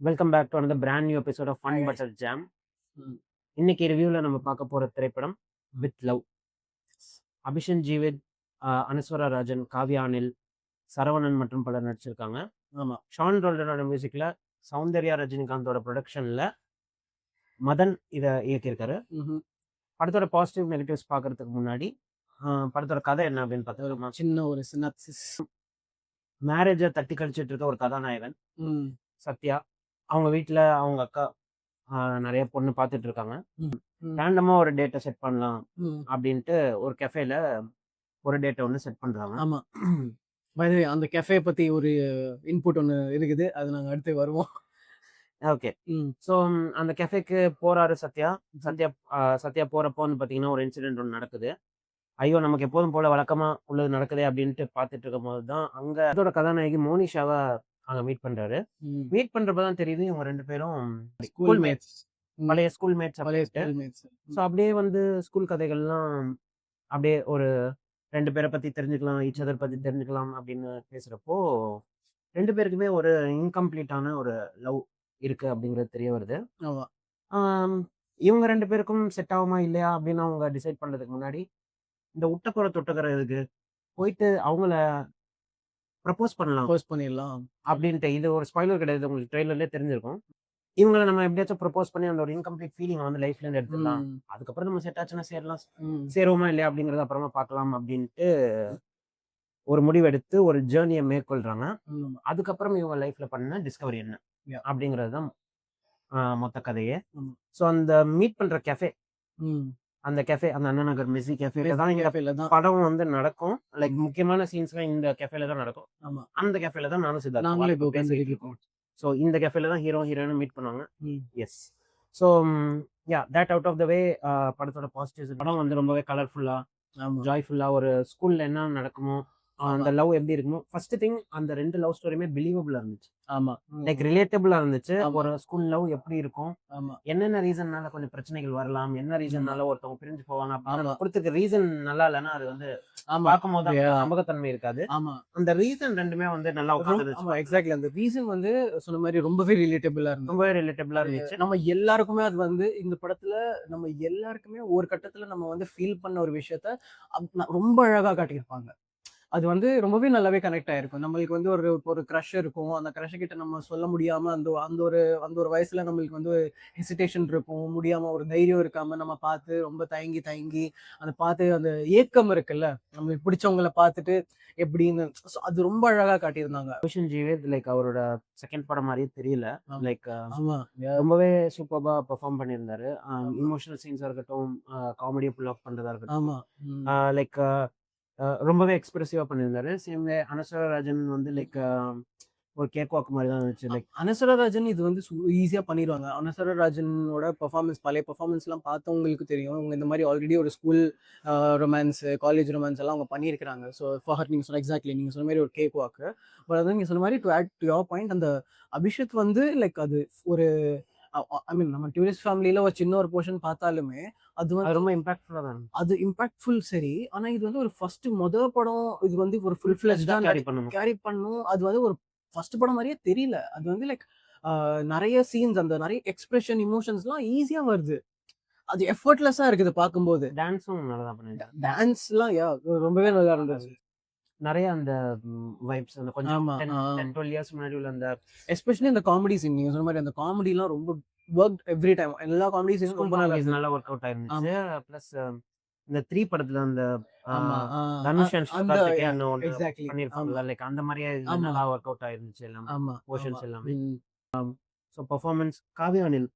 Welcome back to another brand new episode of Fun Butter Jam. ம். இன்னைக்கு ரிவ்யூல நம்ம பார்க்க போற திரைப்படம் வித் லவ். அபிஷன் ஜீவித், அனுஸ்வரா ராஜன், காவ்யா அனில், சரவணன் மற்றும் பலர் நடிச்சிருக்காங்க. ஆமா. ஷான் ரோல்டனோட மியூசிக்ல சௌந்தர்யா ரஜினிகாந்தோட ப்ரொடக்ஷன்ல மதன் இதை இயக்கியிருக்காரு. படத்தோட பாசிட்டிவ் நெகட்டிவ்ஸ் பார்க்கறதுக்கு முன்னாடி படத்தோட கதை என்ன அப்படின்னு பார்த்தோம்னா, சின்ன ஒரு சினாப்சிஸ். மேரேஜை தட்டி கழிச்சிட்டு இருக்க ஒரு கதாநாயகன் ம். சத்யா, அவங்க வீட்டில் அவங்க அக்கா நிறைய பொண்ணு பார்த்துட்டு இருக்காங்க. ம். ரேண்டமா ஒரு டேட்டை செட் பண்ணலாம் ம். அப்படின்ட்டு ஒரு கெஃபேல ஒரு டேட்டை ஒன்று செட் பண்றாங்க. ஆமா. பை தி வே அந்த கெஃபே பத்தி ஒரு இன்புட் ஒண்ணு இருக்குது. அது நாங்க அடுத்து வருவோம். ஓகே. ம். ஸோ அந்த கெஃபேக்கு போறாரு சத்யா. சத்யா போறப்போ வந்து பார்த்தீங்கன்னா ஒரு இன்சிடென்ட் ஒன்று நடக்குது. ஐயோ, நமக்கு எப்போதும் போல வழக்கமா உள்ளது நடக்குதே அப்படின்ட்டு பார்த்துட்டு இருக்கும் போது தான் அங்க அதோட கதாநாயகி மோனிஷாவை அங்க மீட் பண்றாரு. ம். மீட் பண்றப்பதான் தெரியுது இவங்க ரெண்டு பேரும் ஸ்கூல் மேட்ஸ். பழைய ஸ்கூல் மேட்ஸ். பழைய ஸ்கூல் மேட்ஸ். ஸோ அப்படியே வந்து ஸ்கூல் கதைகள்லாம் அப்படியே ஒரு 2 பேரை பத்தி தெரிஞ்சுக்கலாம், ஈச் அதர் பத்தி தெரிஞ்சுக்கலாம் அப்படின்னு பேசுறப்போ 2 பேருக்குமே ஒரு இன்கம்ப்ளீட்டான ஒரு லவ் இருக்கு அப்படிங்கிறது தெரிய வருது. ஆமா. இவங்க 2 பேருக்கும் செட் ஆகுமா இல்லையா அப்படின்னு அவங்க டிசைட் பண்றதுக்கு முன்னாடி இந்த உட்டக்குறை தொட்டக்கரை இதுக்கு போயிட்டு அவங்கள ப்ரப்போஸ் பண்ணலாம் போஸ்ட் பண்ணிடலாம் அப்படின்ட்டு. இது ஒரு ஸ்பாய்லர் கிடையாது, உங்களுக்கு ட்ரெய்லர்லேயே தெரிஞ்சிருக்கும். இவங்கள நம்ம எப்படியாச்சும் ப்ரப்போஸ் பண்ணி அந்த ஒரு இன்கம்ப்ளீட் ஃபீலிங் வந்து லைஃப்ல இருந்து எடுத்துடலாம். அதுக்கப்புறம் நம்ம செட் ஆச்சுன்னா சேரலாம், சேருவோமா இல்லையா அப்படிங்கறத அப்புறமா பார்க்கலாம் அப்படின்ட்டு ஒரு முடிவெடுத்து ஒரு ஜேர்னியை மேற்கொள்றாங்க. அதுக்கப்புறம் இவங்க லைஃப்ல பண்ண டிஸ்கவரி என்ன அப்படிங்கிறது தான் மொத்த கதையே. ஸோ அந்த மீட் பண்ற கெஃபே, அந்த கெஃபே, அந்த அண்ணா நகர் மெஸ்ஸி கெஃபேல தான் படம் வந்து நடக்கும். லைக் முக்கியமான சீன்ஸ்லாம் இந்த கெஃபேல தான் நடக்கும். அந்த கெஃபேல தான் நானும் சித்தார்த் பேசிட்டு இருக்கோம். ஸோ இந்த கெஃபேல தான் ஹீரோ ஹீரோயின் மீட் பண்ணுவாங்க. Yes. So that out of the way படத்தோட பாசிட்டிவ்ஸ். படம் வந்து ரொம்பவே கலர்ஃபுல்லா, ஜாய்ஃபுல்லா, ஒரு ஸ்கூல்ல என்ன நடக்குமோ அந்த லவ் எப்படி இருக்குமோ, ஃபர்ஸ்ட் திங் அந்த 2 லவ் ஸ்டோரியுமே பிலீவபிளா இருந்துச்சு. ஆமா. லைக் ரிலேட்டபிளா இருந்துச்சு. ஒரு ஸ்கூல் லவ் எப்படி இருக்கும், என்னென்ன ரீசன்னால கொஞ்சம் பிரச்சனைகள் வரலாம், என்ன ரீசன்னால ஒருத்தவங்க பிரிஞ்சு போவாங்க அப்படின்னு கொடுத்துருக்க ரீசன் நல்லா இல்லைன்னா அது வந்து பார்க்கும்போது நம்பகத்தன்மை இருக்காது. அந்த ரீசன் ரெண்டுமே வந்து நல்லா உட்கார்ந்துச்சு. எக்ஸாக்ட்லி. அந்த ரீசன் வந்து சொன்ன மாதிரி ரொம்பவே ரிலேட்டபிளா இருந்துச்சு. நம்ம எல்லாருக்குமே அது வந்து இந்த படத்துல நம்ம எல்லாருக்குமே ஒரு கட்டத்துல நம்ம வந்து ஃபீல் பண்ண ஒரு விஷயத்த ரொம்ப அழகா காட்டியிருப்பாங்க. அது வந்து ரொம்பவே நல்லாவே கனெக்ட் ஆயிருக்கும். நம்மளுக்கு வந்து ஒரு கிரஷ் இருக்கும். அந்த கிரஷ் கிட்ட நம்ம சொல்ல முடியாம அந்த ஒரு வயசுல நம்மளுக்கு வந்து ஹெசிடேஷன் இருக்கும். முடியாம ஒரு தைரியம் இருக்காம நம்ம பார்த்து ரொம்ப தயங்கி பார்த்து அந்த ஏக்கம் இருக்குல்ல, நம்மளுக்கு பிடிச்சவங்கள பார்த்துட்டு எப்படின்னு அது ரொம்ப அழகா காட்டியிருந்தாங்க. அபிஷன் ஜீவித் லைக் அவரோட செகண்ட் படம் மாதிரியே தெரியல. லைக் ரொம்பவே சூப்பர்பா பெர்ஃபார்ம் பண்ணியிருந்தாரு. இமோஷனல் சீன்ஸா இருக்கட்டும், காமெடியை புல் ஆஃப் பண்றதா இருக்கட்டும், லைக் ரொம்பவே எக்ஸ்பிரசிவா பண்ணியிருந்தாரு. சேம் வே அனஸ்வரா ராஜன் வந்து லைக் ஒரு கேக் வாக் மாதிரி தான் இருந்துச்சு. லைக் அனஸ்வரா ராஜன் இது வந்து ஈஸியா பண்ணிடுவாங்க. அனஸ்வரா ராஜனோட பழைய பெர்ஃபார்மன்ஸ் எல்லாம் பார்த்தவங்களுக்கு தெரியும். அவங்க இந்த மாதிரி ஆல்ரெடி ஒரு ஸ்கூல் ரொமான்ஸ், காலேஜ் ரொமான்ஸ் எல்லாம் அவங்க பண்ணியிருக்கிறாங்க. ஸோ ஃபார் நீங்க சொன்ன எக்ஸாக்ட்லி நீங்க சொன்ன மாதிரி ஒரு கேக் வாக்கு. பட் அதான் நீங்க சொன்ன மாதிரி to add to your point, அந்த அபிஷேக் வந்து லைக் அது ஒரு ஐ மீன் நம்ம டூரிஸ்ட் ஃபேமிலியில ஒரு சின்ன ஒரு போர்ஷன் பார்த்தாலுமே அது வந்து ரொம்ப இம்பாக்ட்ஃபுல்லா தான். அது இம்பாக்ட்ஃபுல் சரி. ஆனா இது வந்து ஒரு ஃபர்ஸ்ட் படம். இது வந்து ஒரு ஃபுல் ஃபிளெஜ்டா கேரி பண்ணும். அது வந்து ஒரு ஃபர்ஸ்ட் படம் மாதிரியே தெரியல. அது வந்து லைக் நிறைய சீன்ஸ், அந்த நிறைய எக்ஸ்பிரஷன், இமோஷன்ஸ்லாம் ஈஸியா வருது. அது எஃபர்ட்லெஸ்ஸா இருக்குது பார்க்கும்போது. டான்ஸும் நல்லா தான் பண்ணிருக்காங்க. டான்ஸ்லாம் ரொம்பவே நல்லா இருந்துச்சு. நிறைய அந்த வைப்ஸ், அந்த கொஞ்சம் 10-12 இயர்ஸ் முன்னாடி உள்ள அந்த எஸ்பெஷலி அந்த காமெடி சீன், நீங்க சொன்ன மாதிரி அந்த காமெடிலாம் ரொம்ப வொர்க் எவ்ரி டைம். எல்லா காமெடி சீனும் ரொம்ப நல்லா ஒர்க் அவுட் ஆயிருந்துச்சு. பிளஸ் இந்த 3 படத்துல அந்த தனுஷ் அண்ட் கார்த்திகேயன் பண்ணிருப்பாங்கல்ல, லைக் அந்த மாதிரியே நல்லா ஒர்க் அவுட் ஆயிருந்துச்சு எல்லாமே, போர்ஷன்ஸ் எல்லாமே. ஸோ பெர்ஃபார்மன்ஸ் காவ்யா அனில்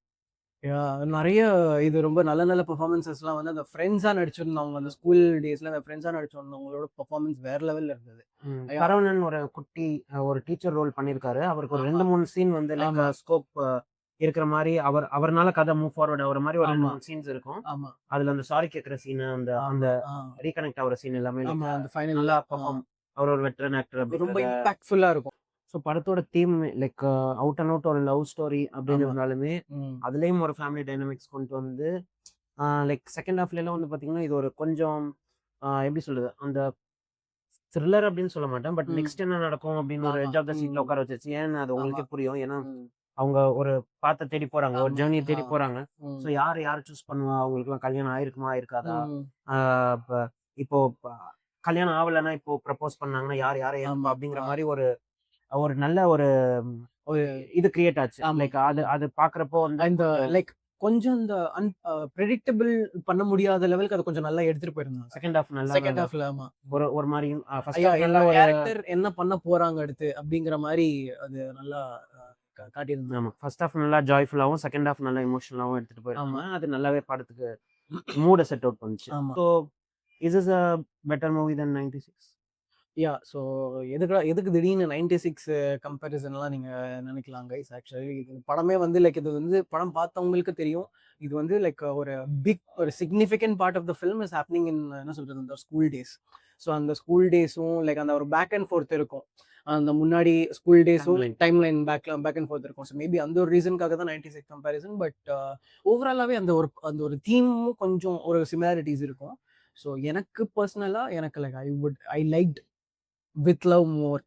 நிறைய இது ரொம்ப நல்ல பெர்ஃபார்மன்ஸஸ்லாம் வந்து அந்த ஃப்ரெண்ட்ஸா நடிச்சிருந்தவங்க, அந்த ஸ்கூல் டேஸ்ல அந்த ஃப்ரெண்ட்ஸா நடிச்சிருந்தவங்களோட பெர்ஃபார்மன்ஸ் வேற லெவல்ல இருந்தது. சரவணன் ஒரு குட்டி ஒரு டீச்சர் ரோல் பண்ணிருக்காரு. அவருக்கு ஒரு 2-3 சீன் வந்து லைக் ஸ்கோப் இருக்கிற மாதிரி, அவர்னால கதை மூவ் ஃபார்வர்ட் ஆகுற மாதிரி ஒரு 2-3 சீன்ஸ் இருக்கும். அதுல அந்த சாரி கேட்கிற சீன், அந்த ரீகனெக்ட் ஆகுற சீன் எல்லாமே அந்த ஃபைனல் நல்லா பெர்ஃபார்ம். அவர் ஒரு வெட்டரன் ஆக்டர், ரொம்ப இம்பாக்ட்ஃபுல்லா இருக்கும். ஸோ படத்தோட theme like out and out ஒரு லவ் ஸ்டோரி அப்படின்னு இருந்தாலுமே அதுலேயும் ஒரு ஃபேமிலி டைனமிக்ஸ் கொண்டு வந்து லைக் செகண்ட் ஹாஃப்லாம் வந்து பார்த்தீங்கன்னா இது ஒரு கொஞ்சம் எப்படி சொல்லுது, அந்த த்ரில்லர் அப்படின்னு சொல்ல மாட்டேன், பட் நெக்ஸ்ட் என்ன நடக்கும் அப்படின்னு ஒரு எட்ஜ் ஆஃப் த சீட்ல உட்கார வச்சிருச்சு. ஏன்னு அது உங்களுக்கே புரியும். ஏன்னா அவங்க ஒரு பாத்த தேடி போறாங்க. ஒரு ஆமா. ஜர்னிய தேடி போறாங்க. ம். ஸோ யார சூஸ் பண்ணுவா? அவங்களுக்குலாம் கல்யாணம் ஆயிருக்குமா? ஆயிருக்காதா? ம். ஆ இப்ப இப்போ கல்யாணம் ஆவலன்னா இப்போ ப்ரப்போஸ் பண்ணாங்கன்னா யார ஏத்துப்பா? ஆமா. அப்படிங்கிற மாரி ஒரு ஒரு நல்ல ஒரு ஒரு இது கிரியேட் ஆச்சு. ஆமா. லைக் அது அது பார்க்குறப்போ வந்து இந்த கொஞ்சம் லைக் கொஞ்சம் இந்த பிரெடிக்டபிள் பண்ண முடியாத லெவலுக்கு அத கொஞ்சம் நல்லா எடுத்துட்டு போயிருந்தாங்க. செகண்ட் ஹால்ஃப் நல்லாவே செகண்ட் ஹால்ஃப்ல ஆமா. ஒரு ஒரு மாரி ஃபர்ஸ்ட் ஐயா ஹால்ஃப் இந்த நல்லா ஒரு கேரக்டர் என்ன பண்ண போறாங்க அடுத்து அப்படிங்கிற மாரி அது நல்லா காட்டியிருந்தாங்க. ஆமா. ஃபர்ஸ்ட் ஹால்ஃப் நல்லா ஜாய்ஃபுல்லாவும், செகண்ட் ஹால்ஃப் நல்லா எமோஷனலாவும் எடுத்துட்டு ஆமா. போயிருக்காங்க. அது நல்லாவே படத்துக்கு மூட செட் அவுட் பண்ணுச்சு. ஆமா. So is is a better movie then 96? So எதுக்கு திடீர்னு 96 கம்பேரிசன்லாம் நீங்க நினைக்கலாம் கைஸ். ஆக்சுவலி இது படமே வந்து லைக் இது வந்து படம் பார்த்தவங்களுக்கு தெரியும். இது வந்து லைக் ஒரு significant part of the film is happening in என்ன சொல்றது அந்த ஸ்கூல் டேஸ். ஸோ அந்த ஸ்கூல் டேஸும் லைக் அந்த ஒரு பேக் அண்ட் ஃபோர்த் இருக்கும். அந்த முன்னாடி ஸ்கூல் டேஸும் timeline. Timeline back and forth இருக்கும். ஸோ மேபி அந்த ஒரு ரீசனுக்காக தான் 96 கம்பேரிசன். பட் ஓவராலாவே அந்த ஒரு தீமும் கொஞ்சம் ஒரு சிமிலாரிட்டிஸ் இருக்கும். ஸோ எனக்கு பர்சனலா எனக்கு like I liked with love more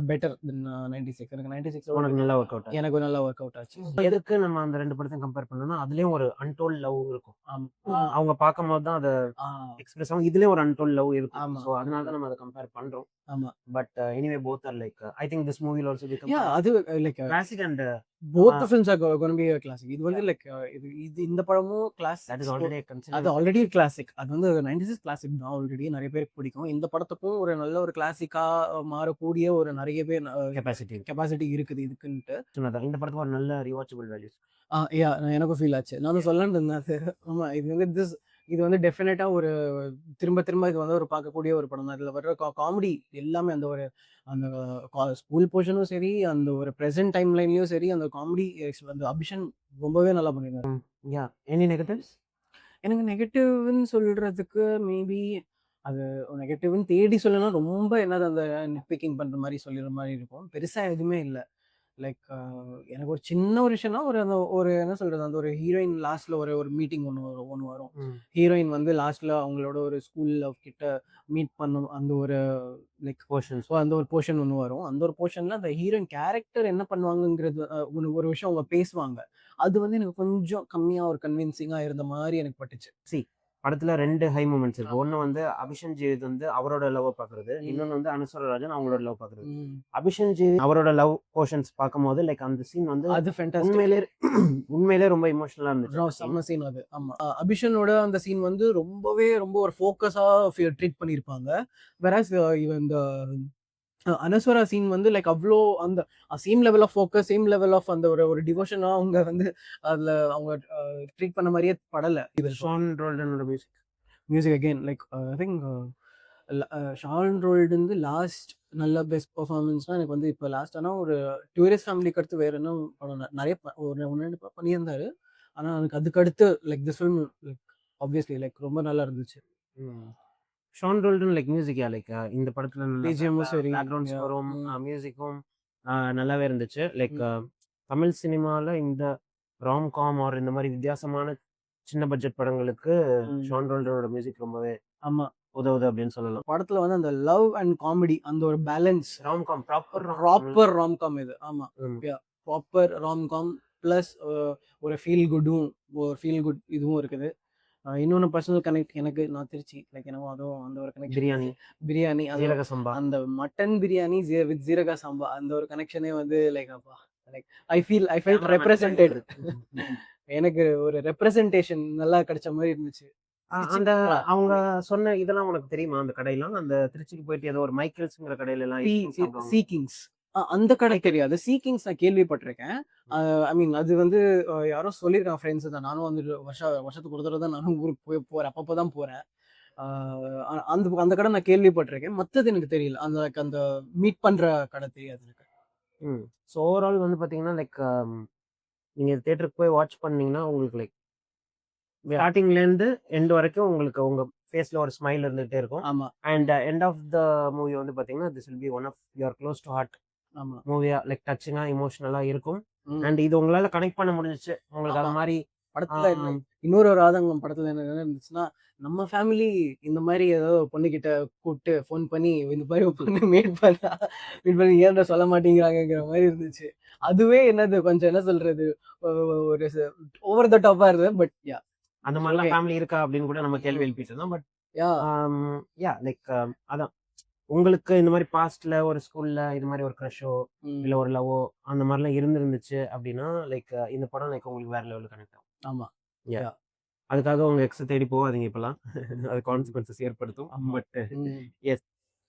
better than 96. எனக்கு 96 ஓட உனக்கு நல்லா ஒர்க் அவுட் ஆச்சு. எனக்கு நல்லா ஒர்க் அவுட் ஆச்சு. எதுக்கு நம்ம அந்த 2 படத்தையும் கம்பேர் பண்ணோம்னா, அதுலயும் ஒரு அன்டோல்ட் லவ் இருக்கும். ஆமா. அவங்க பார்க்கும்போது தான் அத ஆ, எக்ஸ்பிரஸ் ஆகும். இதுலயும் ஒரு அன்டோல்ட் லவ் இருக்கும். ஆமா. ஸோ அதனால தான் நம்ம அத கம்பேர் பண்றோம். ஆமா. But anyway both are like I think this movie will also become அது like classic and both the films are gonna be a classic. இது வந்து லைக் இது இந்த படமும் கிளாஸ் தட் இஸ் ஆல்ரெடி அது கன்சிடர்ட் ஆல்ரெடி கிளாசிக். அது வந்து 96 classic தான் ஆல்ரெடி நிறைய பேருக்கு பிடிக்கும். இந்த படத்துக்கும் ஒரு நல்ல ஒரு கிளாசிக்கா மாறக்கூடிய ஒரு நிறைய பேர் கெப்பாசிட்டி கெப்பாசிட்டி இருக்குது இதுக்குன்ட்டு. சொன்னதான். இந்த படத்துக்கு ஒரு நல்ல ரிவாச்சபிள் வேல்யூஸ். எனக்கும் ஃபீல் ஆச்சு. நானும் சொல்லலாம்னு இருந்தேன். ஆமா இது வந்து டெஃபினட்டா ஒரு திரும்ப திரும்ப இது வந்து ஒரு பார்க்கக்கூடிய ஒரு படம் தான். இதுல வர்ற காமெடி எல்லாமே அந்த ஒரு அந்த ஸ்கூல் போர்ஷனும் சரி, அந்த ஒரு பிரசன்ட் டைம் லைன்லயும் சரி, அந்த காமெடி அந்த அபிஷன் ரொம்பவே நல்லா பண்ணியிருந்தாரு. Yeah any negatives? எனக்கு நெகட்டிவ்ன்னு சொல்றதுக்கு மேபி அது நெகட்டிவ்ன்னு தேடி சொல்லணும்னா ரொம்ப என்னது அந்த நிட்பிக்கிங் பண்ற மாரி சொல்லிற மாரி இருக்கும். பெருசா எதுவுமே இல்ல. லைக் எனக்கு ஒரு சின்ன ஒரு விஷயம்னா, அந்த ஒரு என்ன சொல்றது, அந்த ஒரு ஹீரோயின் லாஸ்ட்ல ஒரு ஒரு மீட்டிங் ஒண்ணு வரும். ஹீரோயின் வந்து லாஸ்ட்ல அவங்களோட ஒரு ஸ்கூல் லவ் கிட்ட மீட் பண்ணும் அந்த ஒரு லைக் போர்ஷன்ஸ். அந்த ஒரு போர்ஷன் ஒண்ணு வரும். அந்த ஒரு போர்ஷன்ல அந்த ஹீரோயின் கேரக்டர் என்ன பண்ணுவாங்கங்கிறது ஒரு விஷயம் அவங்க பேசுவாங்க. அது வந்து எனக்கு கொஞ்சம் கம்மியா ஒரு கன்வின்சிங்கா இருந்த மாரி எனக்கு பட்டுச்சு. படத்துல 2 ஹை மொமெண்ட்ஸ் இருக்கு. ஆமா. ஒண்ணு வந்து அபிஷன் ஜீவித் வந்து அவரோட லவ்வ பார்க்குறது. ம். இன்னொன்னு வந்து அனுஸ்வரா ராஜன் அவங்களோட லவ் பார்க்குறது. ம். அபிஷன் ஜீவித் அவரோட லவ் போர்ஷன்ஸ் பார்க்கும்போது லைக் அந்த சீன் வந்து அது ஃபேண்டாஸ்டிக். உண்மையிலே உண்மையிலே ரொம்ப எமோஷனலா இருந்துச்சு. செம்ம சீன் அது. ஆமா. அபிஷனோட அந்த சீன் வந்து ரொம்ப ஒரு ஃபோக்கஸா ட்ரீட் பண்ணியிருப்பாங்க. வெராஸ் இவன் இந்த அனஸ்வரா சீன் வந்து லைக் அவ்ளோ அந்த same level of focus, same level of அந்த ஒரு ஒரு டிவோஷனா அவங்க வந்து அதுல அவங்க ட்ரீட் பண்ண மாரியே படல. ஷான் ரோல்டனோட music. Music again like I think Sean Roldan last நல்ல பெஸ்ட் பெர்ஃபார்மன்ஸ்னா எனக்கு வந்து இப்போ லாஸ்ட் ஆனா ஒரு டூரிஸ்ட் ஃபேமிலிக்கு அடுத்து வேற என்ன படம் நிறைய ஒரு 1 2 பண்ணியிருந்தாரு. ஆனா அதுக்கு அடுத்து like this film like obviously like ரொம்ப நல்லா இருந்துச்சு. Sean Roldan like music like இந்த படத்துல பிஜிஎம்மும் சரி. பேக்ரவுண்ட் ஸ்கோரும் ம். மியூசிக்கும் நல்லாவே இருந்துச்சு. லைக் ம். தமிழ் சினிமால இந்த ராம்காம் ஆர் இந்த மாரி வித்தியாசமான சின்ன பட்ஜெட் படங்களுக்கு ம். ஷான் ரோல்டனோட மியூசிக் ரொம்பவே ஆமா. உதவுது அப்படின்னு சொல்லலாம். படத்துல வந்து அந்த லவ் அண்ட் காமெடி அந்த ஒரு பேலன்ஸ் ராம்காம் ப்ராப்பர் ராம்காம் இது. ஆமா. ம். ப்ராப்பர் ராம்காம் பிளஸ் ஒரு ஃபீல் குட் இதுவும் இருக்குது. இன்னொன்னு பர்சனல் கனெக்ட் எனக்கு நான் திருச்சி லைக் என்னவோ அதுவும் அந்த ஒரு கனெக்ஷன். பிரியாணி அது ஜீரக சம்பா. அந்த மட்டன் பிரியாணி வித் ஜீரக சம்பா அந்த ஒரு கனெக்ஷனே வந்து லைக் அப்பா லைக் ஐ ஃபெல்ட் ரெப்ரசன்டட். எனக்கு ஒரு ரெப்ரசன்டேஷன் நல்லா கிடைச்ச மாதிரி இருந்துச்சு. அந்த அவங்க சொன்ன இதெல்லாம் உனக்கு தெரியுமா? அந்த கடையெல்லாம் அந்த திருச்சிக்கு போயிட்டு ஏதோ ஒரு மைக்கேல்ஸ்ங்கிற கடையில எல்லாம் சீக்கிங்ஸ் அந்த கடை தெரியாது. சீக்கிங்ஸ் நான் கேள்விப்பட்டிருக்கேன். ஐ மீன் அது வந்து யாரோ சொல்லியிருக்காங்க ஃப்ரெண்ட்ஸ் தான். நானும் வந்து வருஷத்துக்கு ஒரு தடவை தான் நானும் ஊருக்கு போறேன். அப்பப்போ தான் போறேன். அந்த அந்த கடை நான் கேள்விப்பட்டிருக்கேன். மத்தது எனக்கு தெரியல. அந்த மீட் பண்ற கடை தெரியாது எனக்கு. ஸோ ஓவரால் வந்து பார்த்தீங்கன்னா லைக் நீங்க தியேட்டருக்கு போய் வாட்ச் பண்ணீங்கன்னா உங்களுக்கு லைக் ஸ்டார்டிங்லேருந்து எண்ட் வரைக்கும் உங்களுக்கு உங்க ஃபேஸ்ல ஒரு ஸ்மைல் இருந்துகிட்டே இருக்கும். ஆமா. And end of the movie வந்து பார்த்தீங்கன்னா this will be one of your close to heart ஆமா. மூவியா லைக் டச்சிங்கா எமோஷனலா இருக்கும். அண்ட் இது உங்களால கனெக்ட் பண்ண முடிஞ்சிச்சு. உங்களுக்கு அது மாதிரி படத்துல இன்னொரு ஒரு ஆதங்கம் படத்துல என்ன இருந்துச்சுன்னா, நம்ம ஃபேமிலி இந்த மாதிரி ஏதோ பொண்ணுகிட்ட கூப்பிட்டு ஃபோன் பண்ணி இந்த மாதிரி பொண்ணு மீட் பண்ணி ஏன்டா சொல்ல மாட்டேங்கிறாங்கங்கிற மாதிரி இருந்துச்சு. அதுவே என்னது கொஞ்சம் என்ன சொல்றது ஒரு ஓவர் த டாப்பா இருந்தது. பட் யா அந்த மாதிரிலாம் Okay. ஃபேமிலி இருக்கா அப்படின்னு கூட நம்ம கேள்வி எழுப்பிட்டு இருந்தோம். பட் யா யா லைக் அதான் உங்களுக்கு இந்த மாதிரி பாஸ்ட்ல ஒரு ஸ்கூல்ல இது மாதிரி ஒரு க்ரஷோ இல்ல ஒரு லவ்வோ அந்த மாதிரிலாம் இருந்துருந்துச்சு அப்படின்னா லைக் இந்த படம் லைக் உங்களுக்கு வேற லெவலில் கனெக்ட் ஆகும். ஆமா. Yeah. Yeah. அதுக்காக உங்க எக்ஸை தேடி போகாதீங்க இப்பெல்லாம். அது கான்சிக்வன்சஸ் ஏற்படுத்தும். ஆமா. பட் ம். S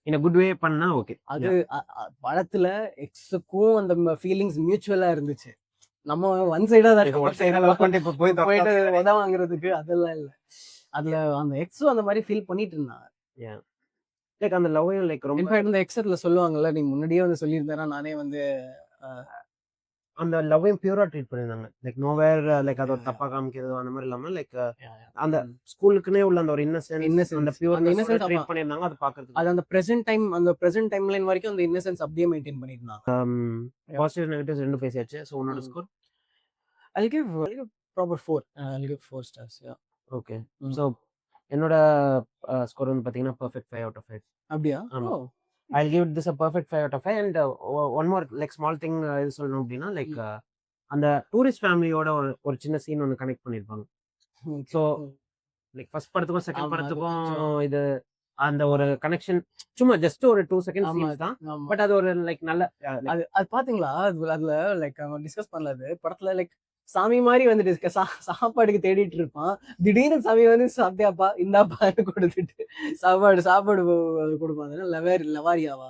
in a good way பண்ணா ஓகே. அது படத்துல எக்ஸுக்கும் அந்த ஃபீலிங்ஸ் மியூச்சுவலா இருந்துச்சு. நம்ம ஒன் சைடா தான் ஒரு சைடா லவ் பண்ணிட்டு இப்ப போய் போயிட்டு உத வாங்குறதுக்கு அதெல்லாம் இல்ல. அதுல அந்த எக்ஸும் அந்த மாதிரி ஃபீல் பண்ணிட்டு இருந்தாங்க. லைக் அந்த லவ்வையும் லைக் ரொம்ப இன்ஃபேக்ட் இந்த எக்ஸட்ல சொல்லுவாங்கல்ல, நீ முன்னாடியே வந்து சொல்லியிருந்தேன்னா நானே வந்து அந்த லவ்வையும் பியூரா ட்ரீட் பண்ணியிருந்தாங்க. லைக் நோவேர் லைக் அது ஒரு தப்பா காமிக்கிறதோ அந்த மாதிரி இல்லாம லைக் அந்த ஸ்கூலுக்குனே உள்ள அந்த ஒரு இன்னசென்ஸ் அந்த பியூர் இன்னசென்ஸ் ட்ரீட் பண்ணியிருந்தாங்க. அது பார்க்கிறதுக்கு அது அந்த பிரசன்ட் டைம்லைன் வரைக்கும் அந்த இன்னசென்ஸ் அப்படியே மெயின்டைன் பண்ணியிருந்தாங்க. பாசிட்டிவ் நெகட்டிவ்ஸ் ரெண்டும் பேசியாச்சு. ஸோ உன்னோட score I'll give proper 4. I'll give 4 stars. Yeah. Okay. So என்னோட ஸ்கோர் வந்து பார்த்தீங்கன்னா பர்ஃபெக்ட் 5 out of 5. அப்படியா? ஆமா. I'll give this a perfect 5 out of 5 and one more like small thing இது சொல்லணும் அப்படின்னா லைக் அந்த டூரிஸ்ட் ஃபேமிலியோட ஒரு சின்ன சீன் ஒன்று கனெக்ட் பண்ணியிருப்பாங்க. ஸோ லைக் ஃபர்ஸ்ட் படத்துக்கும் செகண்ட் படத்துக்கும் இது அந்த ஒரு கனெக்ஷன் சும்மா ஜஸ்ட் ஒரு 2 செகண்ட் சீன்ஸ் தான். பட் அது ஒரு லைக் நல்ல அது பாத்தீங்களா? அதுல லைக் அவன் டிஸ்கஸ் பண்ணது படத்துல லைக் சாமி மாதிரி வந்துட்டு சாப்பாடுக்கு தேடிட்டு இருப்பான். திடீர்னு சாமி வந்து சாப்பிட்டியாப்பா இந்தாப்பான்னு கொடுத்துட்டு சாப்பாடு கொடுப்பாங்க. லவாரியாவா?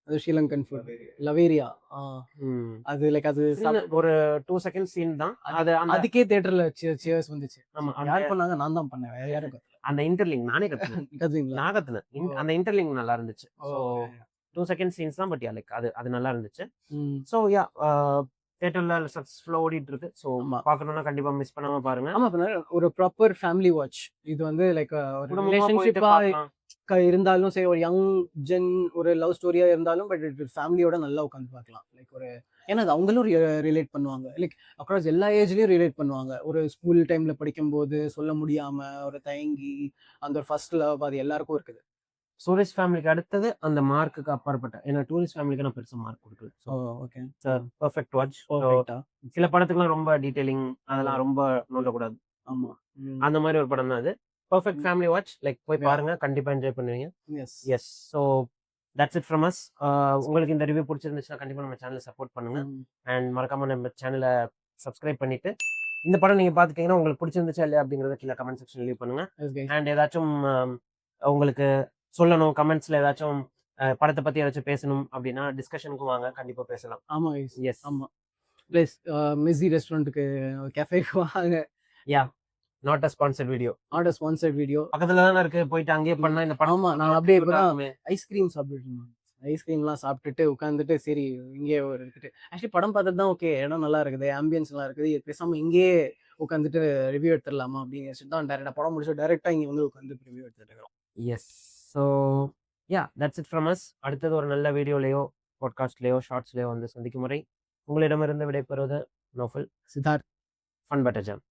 அது ஸ்ரீலங்கன் ஃபுட். லவேரியா. அது லைக் அது ஒரு 2 செகண்ட் சீன் தான். அது அதுக்கே தியேட்டர்ல சியர்ஸ் வந்துச்சு. ஆமா. யார் பண்ணாங்க? நான் தான் பண்ணேன். வேற யாரும் அந்த இன்டர்லிங்க் நானே கத்துனேன். நான் கத்துனேன். அந்த இன்டர்லிங்க் நல்லா இருந்துச்சு. ஸோ 2 செகண்ட் சீன்ஸ் தான். பட் யா லைக் அது நல்லா இருந்துச்சு. ஸோ யா தியேட்டர்ல சக்சஸ்ஃபுல்லா ஓடிட்டு இருக்கு. ஸோ பார்க்கணும்னா கண்டிப்பா மிஸ் பண்ணாம பாருங்க. ஆமா, ஒரு ப்ராப்பர் ஃபேமிலி வாட்ச். இது வந்து லைக் ஒரு ரிலேஷன்ஷிப்பா இருந்தாலும் சரி, ஒரு யங் ஜென் ஒரு லவ் ஸ்டோரியா இருந்தாலும் பட் ஃபேமிலியோட நல்லா உட்காந்து பார்க்கலாம். லைக் ஒரு ஏன்னா அது அவங்களும் ரிலேட் பண்ணுவாங்க. லைக் அக்ராஸ் எல்லா ஏஜ்லயும் ரிலேட் பண்ணுவாங்க. ஒரு ஸ்கூல் டைம்ல படிக்கும்போது சொல்ல முடியாம ஒரு தயங்கி அந்த ஒரு ஃபர்ஸ்ட் லவ் அது எல்லாருக்கும் இருக்குது. டூரிஸ்ட் ஃபேமிலிக்கு அடுத்தது அந்த மார்க்குக்கு அப்பாற்பட்ட ஏன்னா டூரிஸ்ட் ஃபேமிலிக்கு நான் பெருசா மார்க் கொடுக்கல. Okay perfect watch. சில படத்துக்குலாம் ரொம்ப டீடைலிங் அதெல்லாம் ரொம்ப நோண்டக்கூடாது. ஆமா, அந்த மாதிரி ஒரு படம் தான் அது. Perfect family watch. லைக் போய் பாருங்க, கண்டிப்பா என்ஜாய் பண்ணுவீங்க. Yes so that's it from us. உங்களுக்கு இந்த ரிவ்யூ பிடிச்சிருந்துச்சுன்னா கண்டிப்பா நம்ம சேனலை சப்போர்ட் பண்ணுங்க. அண்ட் மறக்காம நம்ம சேனலை சப்ஸ்கிரைப் பண்ணிட்டு இந்த படம் நீங்க பாத்துட்டீங்கன்னா உங்களுக்கு பிடிச்சிருந்துச்சா இல்லையா அப்படிங்கறத கீழே கமெண்ட் செக்ஷன் லீவ் பண்ணுங்க. அண்ட் ஏதாச்சும் உங்களுக்கு சொல்லணும் கமெண்ட்ஸ்ல ஏதாச்சும் படத்தை பத்தி ஏதாச்சும் பேசணும் அப்படின்னா டிஸ்கஷனுக்கு வாங்க, கண்டிப்பா பேசலாம். ஆமா எஸ் ஆமா ப்ளீஸ் மிஸ்ஸி ரெஸ்டாரண்ட்டுக்கு கேஃபேக்கு வாங்க. Yeah not a sponsored video. Not a sponsored video. பக்கத்துல தானே இருக்கு, போயிட்டு அங்கேயே பண்ணா இந்த படம். ஆமா நான் அப்படியே இப்பதான் ஐஸ்கிரீம் சாப்பிட்டுருந்தேன். ஐஸ்கிரீம்லாம் சாப்பிட்டுட்டு உட்காந்துட்டு சரி இங்கே ஒரு இருக்குது. ஆக்சுவலி படம் பார்த்தது தான் ஓகே, இடம் நல்லா இருக்குது, ஆம்பியன்ஸ் நல்லா இருக்குது, பேசாம இங்கேயே உட்காந்துட்டு ரிவ்யூ எடுத்துடலாமா அப்படின்னு தான் டேரக்டா படம் முடிச்சு டேரக்டா இங்க வந்து உட்காந்து ரிவ்யூ எடுத்துட்டு இருக்கிறோம். Yes so yeah that's it from us. அடுத்தது ஒரு நல்ல வீடியோலையோ பாட்காஸ்ட்லேயோ ஷார்ட்ஸ்லேயோ வந்து சந்திக்கும் முறை உங்களிடமிருந்து விடைபெறுவது Noufal, Siddharth, fun butter jam.